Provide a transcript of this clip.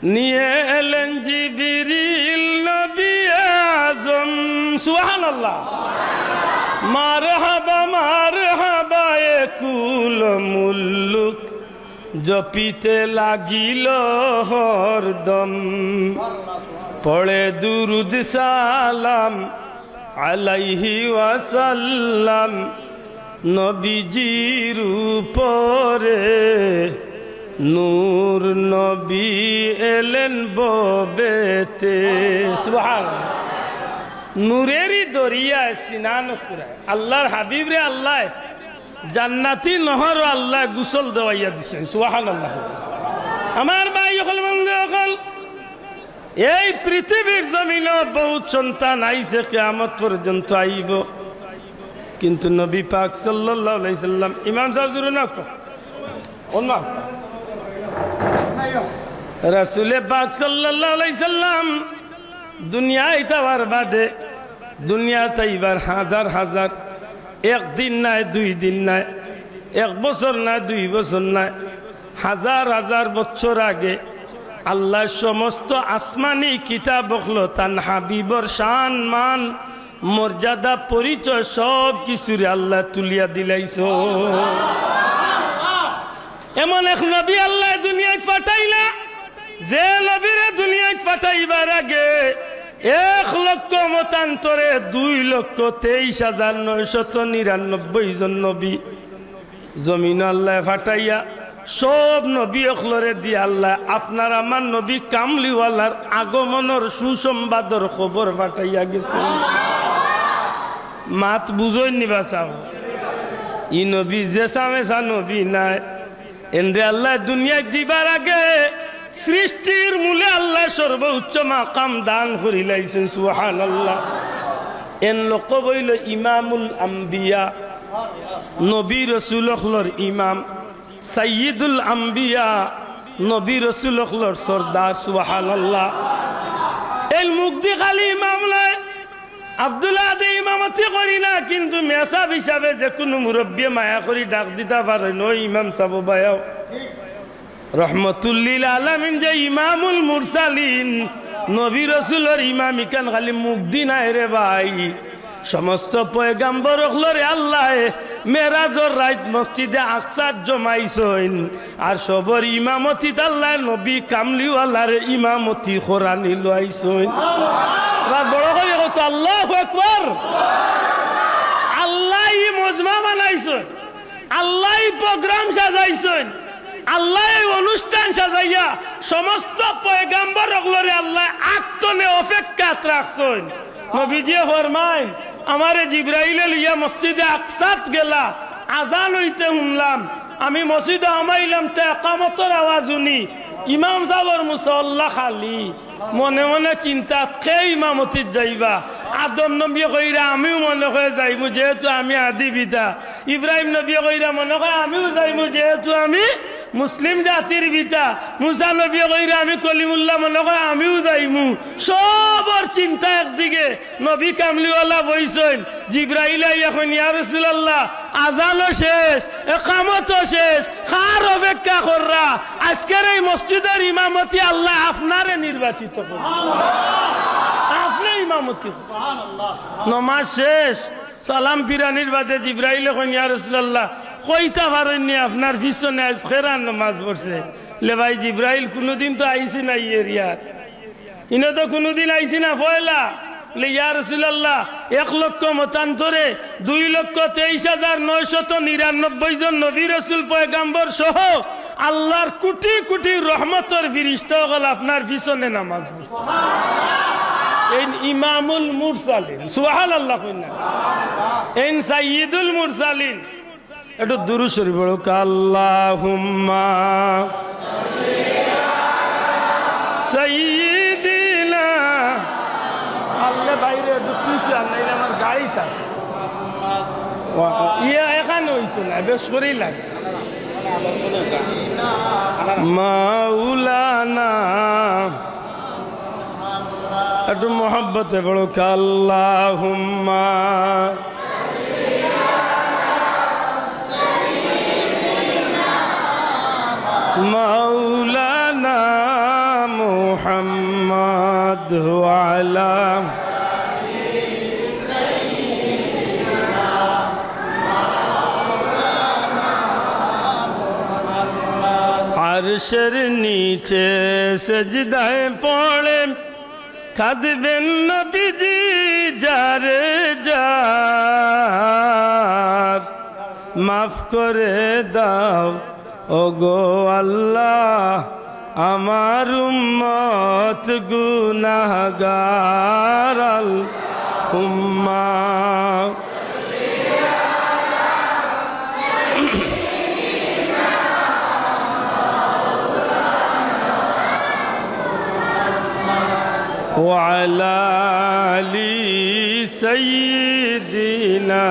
নিয়ে এলেন জিবরিল নবী আজম সুবহানাল্লাহ মারহাবা মারহাবা এ কুল মুল্লুক জপিতে লাগিল হরদম পড়ে দুরুদ সালাম আলাইহি ওয়াসাল্লাম নবীজির উপরে নূর নবী এলেন ববেতে সুবহানাল্লাহ নূরেরই দরিয়ায় স্নান করায় আল্লাহর হাবিব রে আল্লাহ জান্নাতি নহর আল্লাহ গোসল দেওয়াইয়া দিছেন সুবহানাল্লাহ। আমার ভাই হল বন্ধু হল এই পৃথিবীর জমিনে বহুত সন্তান আইছে কিয়ামত পর্যন্ত আইব, কিন্তু নবী পাক সাল্লাল্লাহু আলাইহি সাল্লাম ইমাম সাহেব জুরু না ওনা রাসূল পাক সাল্লাল্লাহু আলাইহি সাল্লাম দুনিয়ায় তাওয়ার বাদে দুনিয়া তাইবার হাজার হাজার একদিন নাই দুই দিন নাই এক বছর নাই দুই বছর নাই হাজার হাজার বছর আগে আল্লাহ সমস্ত আসমানি কিতাব হলো তান হাবিবর শান মান মর্যাদা পরিচয় সব কিছুরে আল্লাহ তুলিয়া দিলাইছো। এমন এক নবী আল্লাহ দুনিয়ায় পাঠাইলা যে নবীরে দুনিয়ায় পাঠাইবার আগে 1,00,000 মতান্তরে 2,23,999 জন নবী জমিন আল্লাহ ফাটাইয়া সব নবী অখলরে দিয়ে আল্লাহ আপনার আমার নবী কামলিওয়ালার আগমনের সুসংবাদর খবর ফাটাইয়া গেছে। মাত বুঝই নিবা চাও ই নবী যে সামেসা নবী নাই এন্ডে আল্লাহ দুনিয়া দিবার আগে সৃষ্টির মূলে আল্লাহ সর্বোচ্চ মাকাম দান করিলাইছেন সুবহানাল্লাহ। এন লোক বইল ইমামুল আম্বিয়া নবী রাসূল হলর ইমাম সাইয়্যিদুল আম্বিয়া নবী রাসূল হলর সরদার সুবহানাল্লাহ। এই মুক্তি খালি ইমাম লয় আব্দুল্লাহ দে ইমামতি করি না, কিন্তু মেসাব হিসাবে যে কোনো মুরব্বী মায়া করি ডাক দিতে পারে নয় ইমাম সাহেব ভাইও রহমতুল্লিল আলামিন যে ইমামুল মুরসালিন নবী রাসূলের ইমাম ইকান খালি মুক্তি নাই রে ভাই, সমস্ত পয়গাম্বর হলরে আল্লাহ মেরাজর রাত মসজিদে আকসার জমাইছেন আর সবর ইমামতি আল্লাহ নবী কামলিওয়ালার ইমামতি খোরানি লইছেন। বড় করে কত আল্লাহু আকবার। আল্লাহ মজমা বানাইছেন, আল্লাহ প্রোগ্রাম সাজাইছেন, আল্লাহ অনুষ্ঠান সাজাইয়া সমস্ত পয়গাম্বর হলরে আল্লাহ আত্মনে অপেক্ষাত রাখছেন। নবীজি ফরমায় আমারে জিবরাইলে লইয়া মসজিদে আকসাত গেলা আজান হইতে শুনলাম, আমি মসজিদে আমাইলাম তে একামতের আওয়াজ শুনি ইমাম সাহেবের মুসল্লা খালি মনে মনে চিন্তা কে ইমামতিত যাইবা আদম নবী কইরা আমিও মনে করে যাইমু যেহেতু আমি আদি পিতা, ইব্রাহিম নবী কইরা মনে করে আমিও যাইমু যেহেতু আমি মুসলিম জাতির পিতা, মুসা নবী কইরা আমি কলিমুল্লাহ মনে করে আমিও যাইমু। সবর চিন্তা একদিকে নবী কামলিওয়ালা বইছেন, জিবরাইল এখন ইয়া রাসূলুল্লাহ আজানও শেষ একামতও শেষ কার অপেক্ষা কররা, আজকের এই মসজিদের ইমামতি আল্লাহ আপনারে নির্বাচিত করুন, আপনি ইমামতি নমাজ শেষ সালাম ফিরানির বাদে জিবরাইল এখন ইয়া রাসূলুল্লাহ কইতা পারেননি আপনার পিছনে আজ খেরান নামাজ পড়ছে। লে ভাই জিবরাইল কোনোদিন তো আইসি না এরিয়ার, ইনো তো কোনোদিন আইসি না পয়লা। ইয়া রাসূলুল্লাহ 1,00,000 মতান্তরে 2,23,999 জন নবী রাসূল পয়গাম্বর সহ আল্লাহর কোটি কোটি রহমতের ফেরেশতা হল আপনার পিছনে নামাজ পড়ছে। এই ইমামুল মুরসালিন সুবহানাল্লাহ কইনা এই সাইয়্যিদুল মুরসালিন একটু দুরূদ শরীফ পড়ো আল্লাহুম্মা সাইয়্যিদিনা আল্লাহ বাইরে দুটিছে আল্লাহ আমার গাড়িতে আছে ইয়া এখানে হইতো না বেশ করেই লাগে মাওলানা একটু মোহাব্বতে বড় আল্লাহুম্মা মাওলানা محمد وعلى আরশের নিচে সেজদায় পড়ে কাঁদবেন নবীজি যারে যার মাফ করে দাও ওগো আল্লাহ আমার উম্মত গুনাহগার আল্লাহুম্মা وعلى آل سيدنا